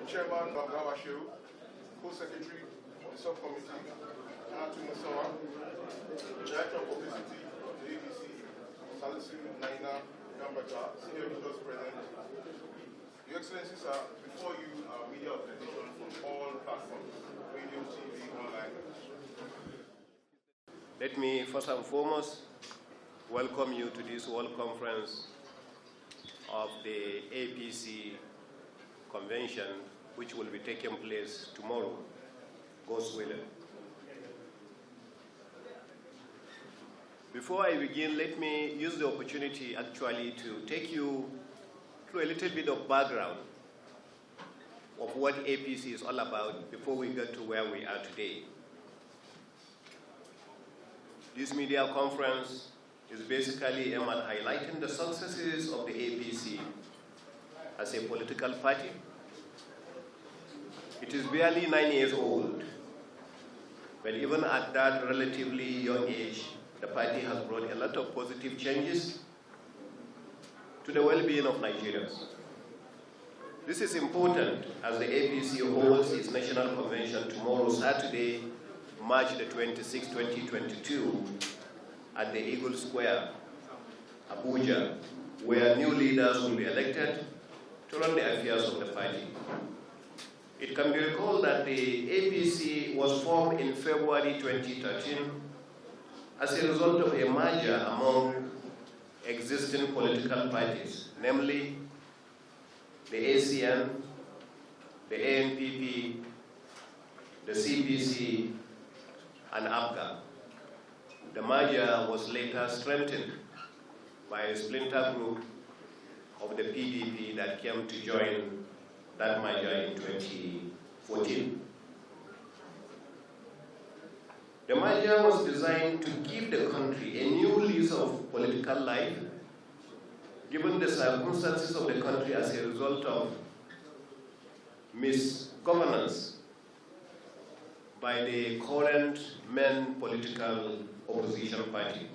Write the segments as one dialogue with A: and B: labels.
A: the Chairman Abdullahi, Co-Secretary of the Subcommittee, Director of Publicity of the APC, Salisu Naina Gambata, Senior Leaders present. Your Excellencies, before you are media organization from all platforms, radio, TV, online.
B: Let me first and foremost welcome you to this World Conference of the APC Convention, which will be taking place tomorrow, God's willing. Before I begin, let me use the opportunity actually to take you through a little bit of background of what APC is all about before we get to where we are today. This media conference is basically aimed at highlighting the successes of the APC as a political party. It is barely 9 years old, but even at that relatively young age, the party has brought a lot of positive changes to the well-being of Nigerians. This is important as the APC holds its national convention tomorrow, Saturday, March the 26th, 2022, at the Eagle Square, Abuja, where new leaders will be elected to run the affairs of the party. It can be recalled that the APC was formed in February 2013 as a result of a merger among existing political parties, namely the ACN, the ANPP, the CPC, and APGA. The merger was later strengthened by a splinter group of the PDP that came to join that merger in 2014. The merger was designed to give the country a new lease of political life, given the circumstances of the country as a result of misgovernance by the current main political opposition party.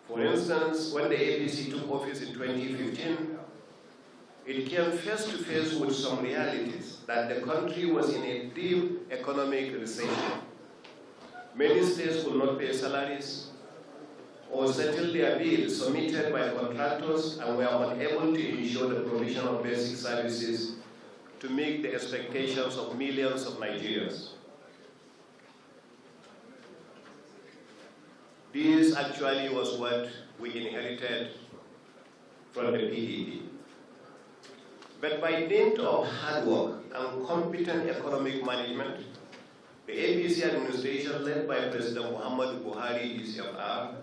B: For instance, when the APC took office in 2015, it came face to face with some realities that the country was in a deep economic recession. Many states could not pay salaries or settle their bills submitted by contractors and were unable to ensure the provision of basic services to meet the expectations of millions of Nigerians. This actually was what we inherited from the PDP. But by dint of hard work and competent economic management, the APC administration led by President Buhari, DCFR,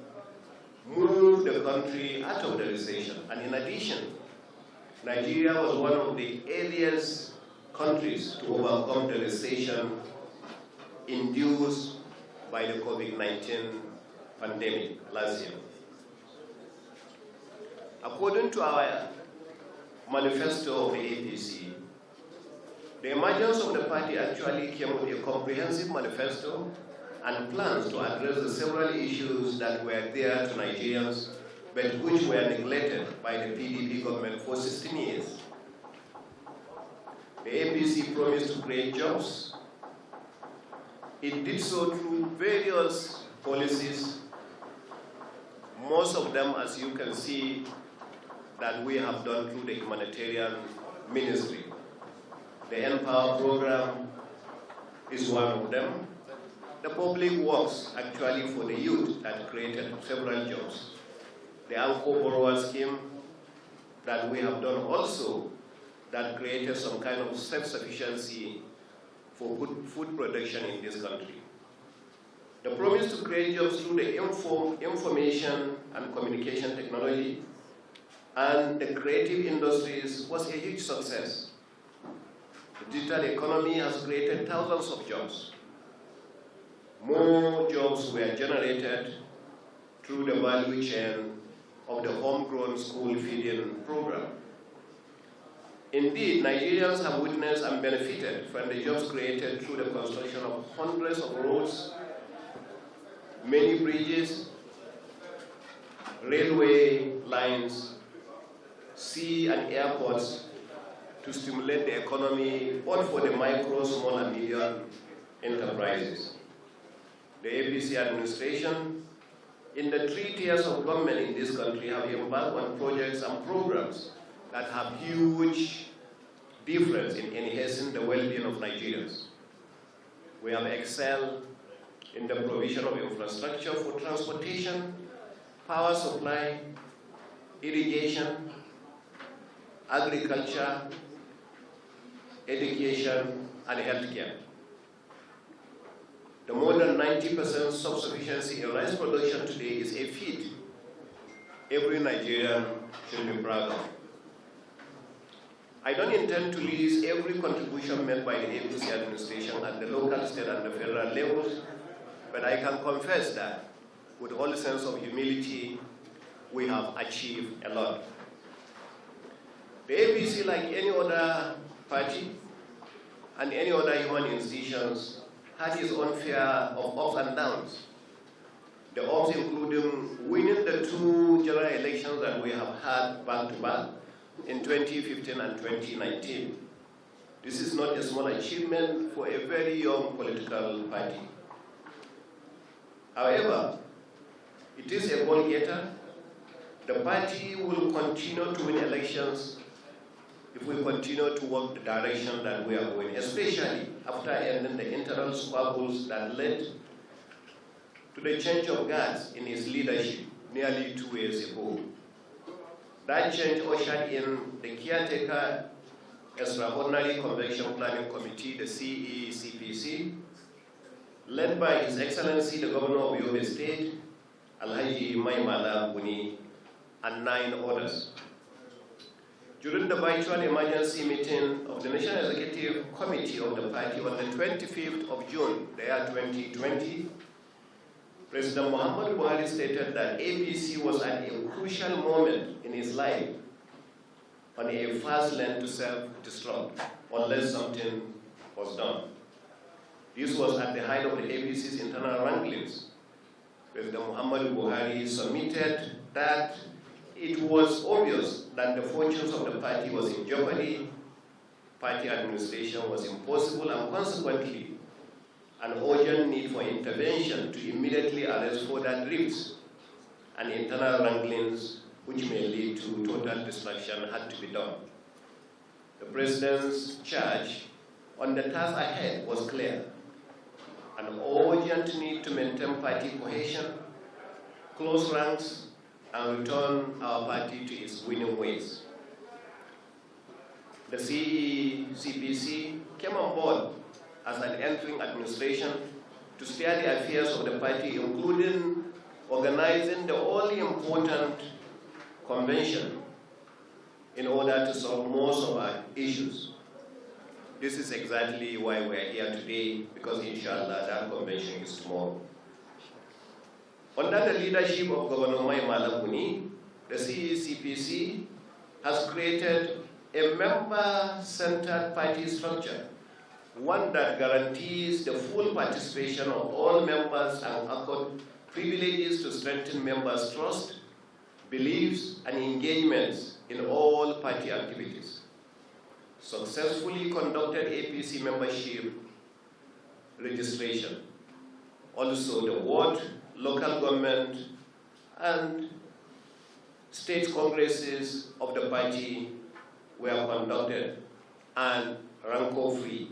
B: moved the country out of the recession. And in addition, Nigeria was one of the earliest countries to overcome the recession induced by the COVID-19 pandemic last year. According to our Manifesto of the APC, the emergence of the party actually came with a comprehensive manifesto and plans to address the several issues that were there to Nigerians, but which were neglected by the PDP government for 16 years. The APC promised to create jobs. It did so through various policies, most of them, as you can see, that we have done through the humanitarian ministry. The Empower program is one of them. The public works actually for the youth that created several jobs. The Anchor Borrower scheme that we have done also that created some kind of self-sufficiency for food production in this country. The promise to create jobs through the information and communication technology and the creative industries was a huge success. The digital economy has created thousands of jobs. More jobs were generated through the value chain of the homegrown school feeding program. Indeed, Nigerians have witnessed and benefited from the jobs created through the construction of hundreds of roads, many bridges, railway lines, sea and airports, to stimulate the economy, both for the micro, small, and medium enterprises. The APC administration, in the 3 tiers of government in this country, have embarked on projects and programs that have huge difference in enhancing the well-being of Nigerians. We have excelled in the provision of infrastructure for transportation, power supply, irrigation, agriculture, education, and healthcare. The more than 90% self-sufficiency in rice production today is a feat every Nigerian should be proud of. I don't intend to list every contribution made by the APC administration at the local, state, and the federal levels, but I can confess that, with all sense of humility, we have achieved a lot. The APC, like any other party and any other human institutions, had its own share of ups and downs. The ups including winning the 2 general elections that we have had back-to-back in 2015 and 2019. This is not a small achievement for a very young political party. However, it is a goal-getter. The party will continue to win elections if we continue to work the direction that we are going, especially after ending the internal squabbles that led to the change of guards in his leadership nearly 2 years ago. That change ushered in the caretaker Extraordinary Convention Planning Committee, the CECPC, led by His Excellency the Governor of Yobe State, Alhaji Maimala Buni, and 9 others. During the virtual emergency meeting of the National Executive Committee of the party on the 25th of June, the year 2020, President Muhammad Buhari stated that APC was at a crucial moment in his life on a fast lane to self-destruct unless something was done. This was at the height of the APC's internal wranglings. President Muhammad Buhari submitted that it was obvious that the fortunes of the party was in jeopardy, party administration was impossible, and consequently, an urgent need for intervention to immediately arrest further drifts and internal wranglings which may lead to total destruction had to be done. The President's charge on the task ahead was clear: an urgent need to maintain party cohesion, close ranks, and return our party to its winning ways. The CECPC came on board as an entering administration to steer the affairs of the party, including organizing the all-important convention in order to solve most of our issues. This is exactly why we are here today, because inshallah that convention is tomorrow. Under the leadership of Governor Maimala Buni, the CECPC has created a member-centered party structure, one that guarantees the full participation of all members and accord privileges to strengthen members' trust, beliefs, and engagements in all party activities. Successfully conducted APC membership registration. Also the ward, local government, and state congresses of the party were conducted and rancor-free.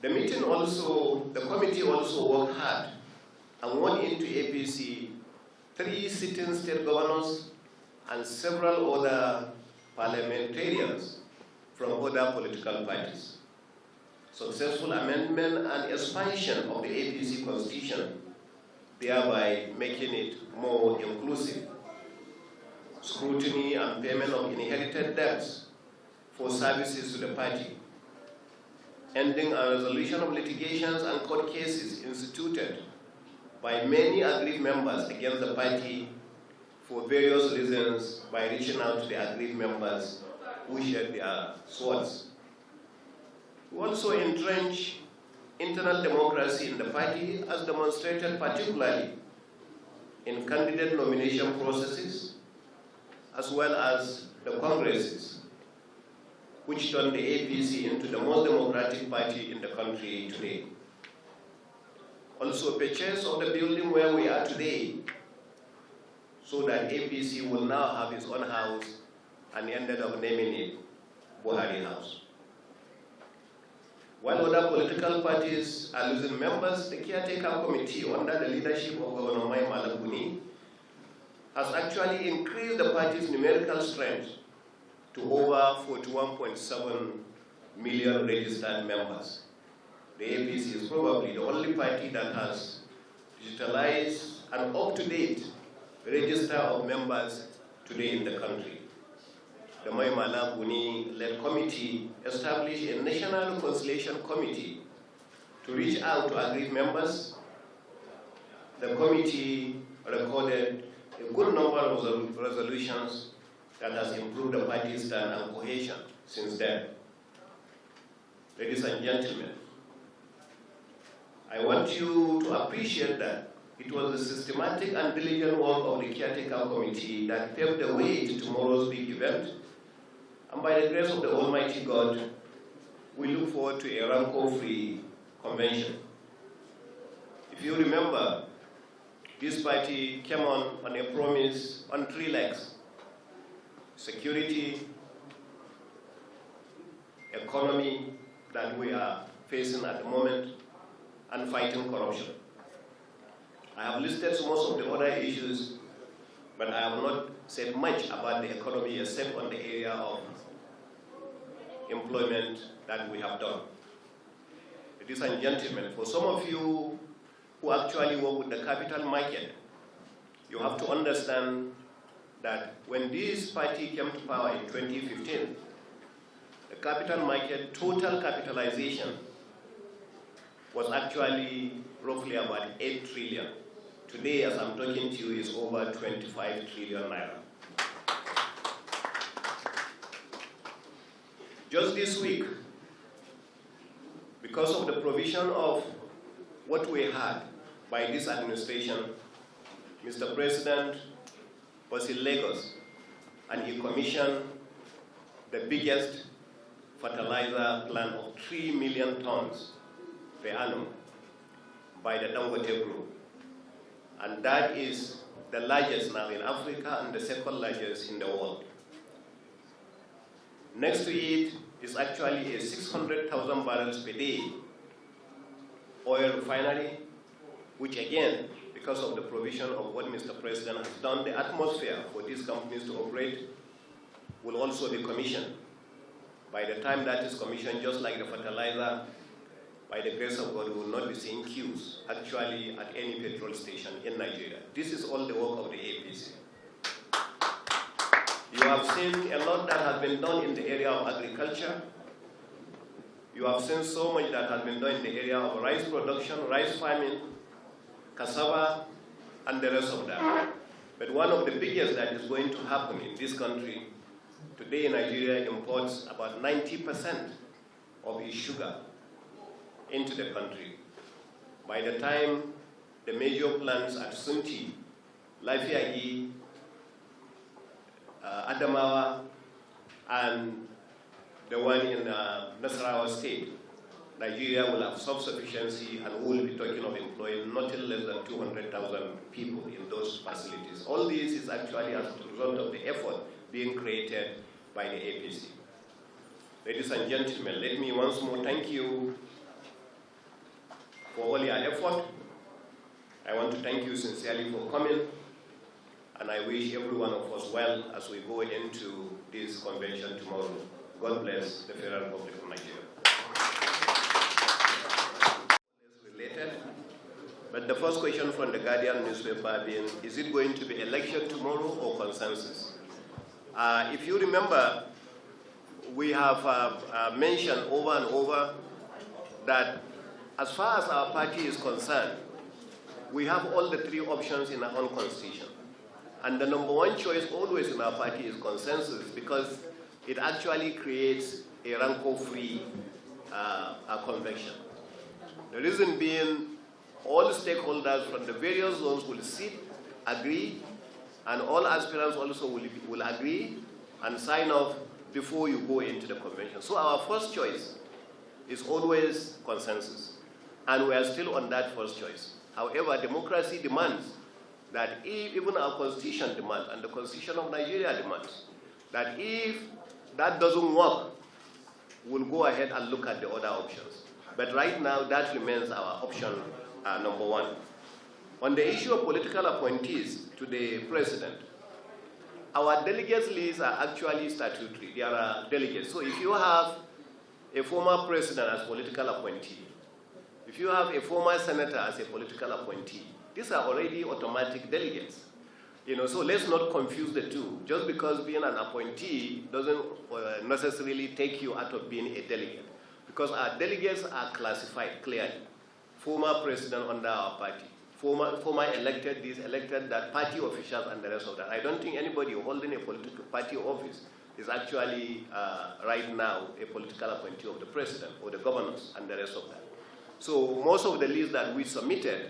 B: The committee also worked hard and won into APC 3 sitting state governors and several other parliamentarians from other political parties. Successful amendment and expansion of the APC constitution, thereby making it more inclusive. Scrutiny and payment of inherited debts for services to the party. Ending a resolution of litigations and court cases instituted by many aggrieved members against the party for various reasons by reaching out to the aggrieved members who shared their swords. We also entrench internal democracy in the party, as demonstrated particularly in candidate nomination processes, as well as the congresses which turned the APC into the most democratic party in the country today. Also purchase of the building where we are today, so that APC will now have its own house, and ended up naming it Buhari House. While other political parties are losing members, the caretaker committee under the leadership of Governor Mai Malabuni has actually increased the party's numerical strength to over 41.7 million registered members. The APC is probably the only party that has digitalized an up-to-date register of members today in the country. The Mai Malabuni-led committee established a National Reconciliation Committee to reach out to aggrieved members. The committee recorded a good number of resolutions that has improved the party's stand and cohesion since then. Ladies and gentlemen, I want you to appreciate that it was the systematic and diligent work of the caretaker committee that paved the way to tomorrow's big event. And by the grace of the Almighty God, we look forward to a rancor-free convention. If you remember, this party came on a promise on 3 legs: security, economy that we are facing at the moment, and fighting corruption. I have listed most of the other issues, but I have not said much about the economy except on the area of employment that we have done. Ladies and gentlemen, for some of you who actually work with the capital market, you have to understand that when this party came to power in 2015, the capital market total capitalization was actually roughly about 8 trillion. Today, as I'm talking to you, is over 25 trillion naira. Just this week, because of the provision of what we had by this administration, Mr. President was in Lagos and he commissioned the biggest fertilizer plant of 3 million tons per annum by the Dangote Group. And that is the largest now in Africa and the second largest in the world. Next to it is actually a 600,000 barrels per day oil refinery, which again, because of the provision of what Mr. President has done, the atmosphere for these companies to operate will also be commissioned. By the time that is commissioned, just like the fertilizer, by the grace of God, we will not be seeing queues actually at any petrol station in Nigeria. This is all the work of the APC. You have seen a lot that has been done in the area of agriculture. You have seen so much that has been done in the area of rice production, rice farming, cassava, and the rest of that. But one of the biggest that is going to happen in this country, today Nigeria imports about 90% of its sugar into the country. By the time the major plants at Sunti, Lafiagi, Adamawa, and the one in Nasarawa State, Nigeria will have self-sufficiency and we will be talking of employing nothing less than 200,000 people in those facilities. All this is actually as a result of the effort being created by the APC. Ladies and gentlemen, let me once more thank you for all your effort. I want to thank you sincerely for coming, and I wish every one of us well as we go into this convention tomorrow. God bless the Federal Republic of Nigeria. Related, but the first question from the Guardian newspaper being, is it going to be election tomorrow or consensus? If you remember, we have mentioned over and over that as far as our party is concerned, we have all the 3 options in our own constitution. And the number 1 choice always in our party is consensus, because it actually creates a rancor-free convention. The reason being, all stakeholders from the various zones will sit, agree, and all aspirants also will agree and sign off before you go into the convention. So our first choice is always consensus, and we are still on that first choice. However, democracy demands that even our constitution demands, and the constitution of Nigeria demands, that if that doesn't work, we'll go ahead and look at the other options. But right now, that remains our option number one. On the issue of political appointees to the president, our delegates lists are actually statutory. There are delegates. So if you have a former president as political appointee, if you have a former senator as a political appointee, these are already automatic delegates. So let's not confuse the two. Just because being an appointee doesn't necessarily take you out of being a delegate, because our delegates are classified clearly. Former president under our party, former elected this, elected that, party officials, and the rest of that. I don't think anybody holding a political party office is actually right now a political appointee of the president or the governors and the rest of that. So most of the lists that we submitted,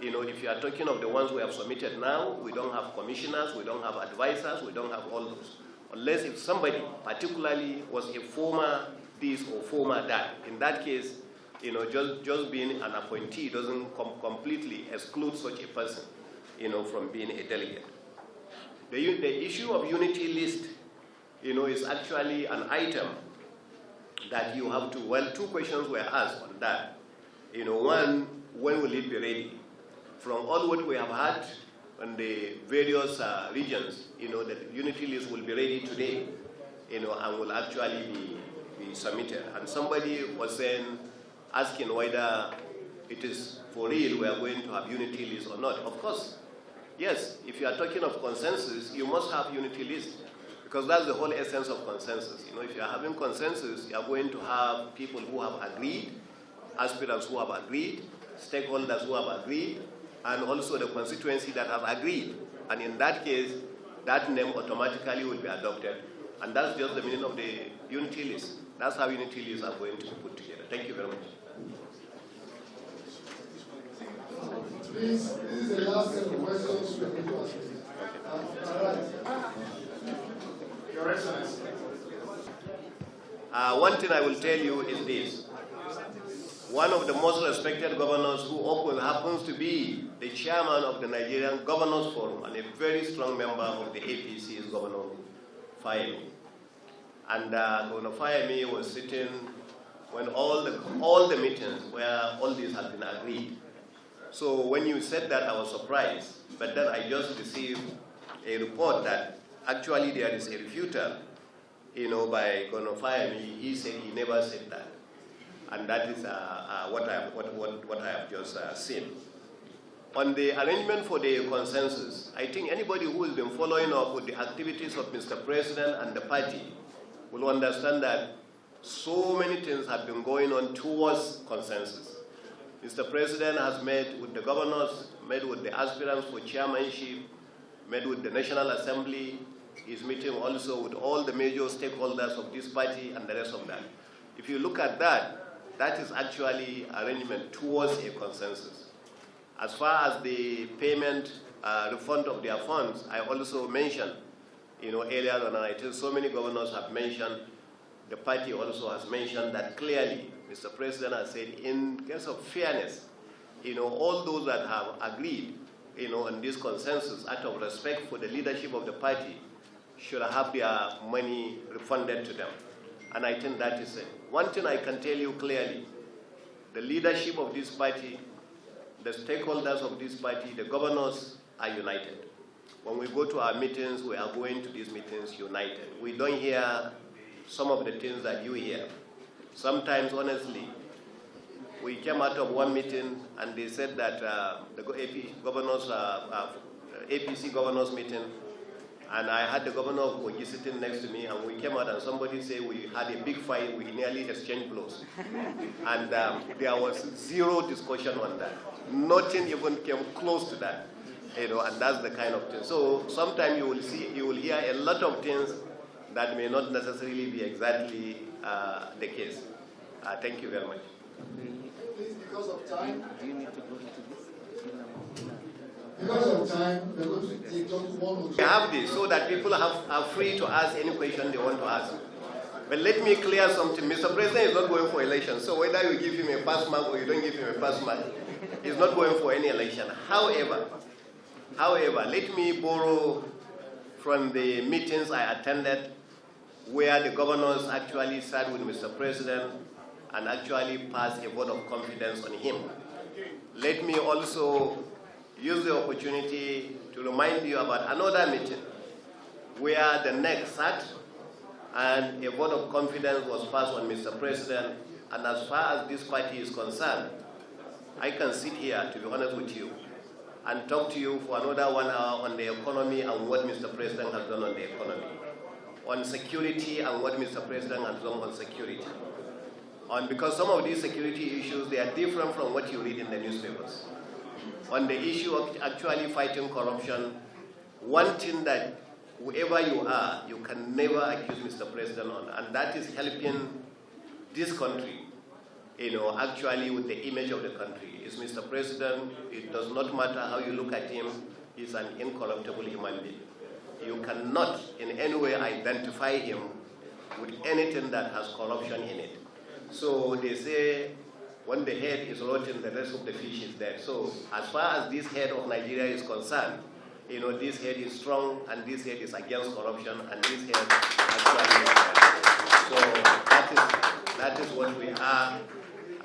B: if you are talking of the ones we have submitted now, we don't have commissioners, we don't have advisors, we don't have all those. Unless if somebody particularly was a former this or former that. In that case, just being an appointee doesn't completely exclude such a person, from being a delegate. The issue of unity list, is actually an item that you have to, well, two questions were asked on that. One, when will it be ready? From all what we have had on the various regions, the unity list will be ready today, and will actually be submitted. And somebody was asking whether it is for real we are going to have unity list or not. Of course, yes, if you are talking of consensus, you must have unity list, because that's the whole essence of consensus. If you are having consensus, you are going to have people who have agreed, aspirants who have agreed, stakeholders who have agreed, and also the constituency that have agreed. And in that case, that name automatically will be adopted. And that's just the meaning of the unity list. That's how unity lists are going to be put together. Thank you very much.
C: Please, this is the last set of questions. Your Excellency.
B: One thing I will tell you is this. One of the most respected governors who often happens to be the chairman of the Nigerian Governors Forum and a very strong member of the APC is Governor Fayemi. And Governor Fayemi was sitting when all the meetings where all this had been agreed. So when you said that, I was surprised. But then I just received a report that actually there is a refutal, by Governor Fayemi. He said he never said that. And that is what I have just seen. On the arrangement for the consensus, I think anybody who has been following up with the activities of Mr. President and the party will understand that so many things have been going on towards consensus. Mr. President has met with the governors, met with the aspirants for chairmanship, met with the National Assembly. He's meeting also with all the major stakeholders of this party and the rest of that. If you look at that, that is actually arrangement towards a consensus. As far as the payment, refund of their funds, I also mentioned, earlier on, and I think so many governors have mentioned, the party also has mentioned that clearly. Mr. President has said, in case of fairness, all those that have agreed, on this consensus, out of respect for the leadership of the party, should have their money refunded to them. And I think that is it. One thing I can tell you clearly, the leadership of this party, the stakeholders of this party, the governors are united. When we go to our meetings, we are going to these meetings united. We don't hear some of the things that you hear. Sometimes, honestly, we came out of one meeting and they said that the APC governors meeting, and I had the governor of Kogi sitting next to me, and we came out and somebody said we had a big fight, we nearly exchanged blows. And there was zero discussion on that. Nothing even came close to that. And that's the kind of thing. So sometimes you will hear a lot of things that may not necessarily be exactly the case. Thank you very much.
C: Please, because of time.
D: Do you need to go into this?
C: Because of time, we're going to take just one or two.
B: We have this so that people are free to ask any question they want to ask. But let me clear something. Mr. President is not going for election. So whether you give him a pass mark or you don't give him a pass mark, he's not going for any election. However, let me borrow from the meetings I attended where the governors actually sat with Mr. President and actually passed a vote of confidence on him. Let me also use the opportunity to remind you about another meeting where the NEC sat and a vote of confidence was passed on Mr. President. And as far as this party is concerned, I can sit here, to be honest with you, and talk to you for another 1 hour on the economy and what Mr. President has done on the economy, on security and what Mr. President has done on security. Because some of these security issues, they are different from what you read in the newspapers. On the issue of actually fighting corruption, one thing that whoever you are, you can never accuse Mr. President on, and that is helping this country, actually with the image of the country. Is Mr. President, it does not matter how you look at him, he's an incorruptible human being. You cannot in any way identify him with anything that has corruption in it. So they say, when the head is rotten, the rest of the fish is dead. So as far as this head of Nigeria is concerned, this head is strong, and this head is against corruption, and this head actually. So that is what we are.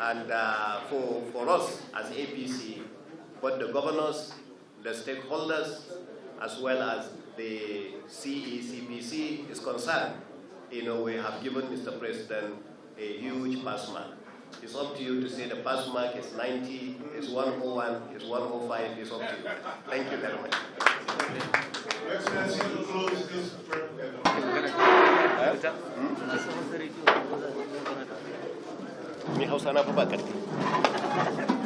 B: And for us as APC, both the governors, the stakeholders, as well as the CECPC is concerned, we have given Mr. President a huge pass mark. It's up to you to say the pass mark is 90, is 101, is 105, it's up to you. Thank you very much.
A: Your Excellency, to close this
B: Mi Hausa na fa ba karfi.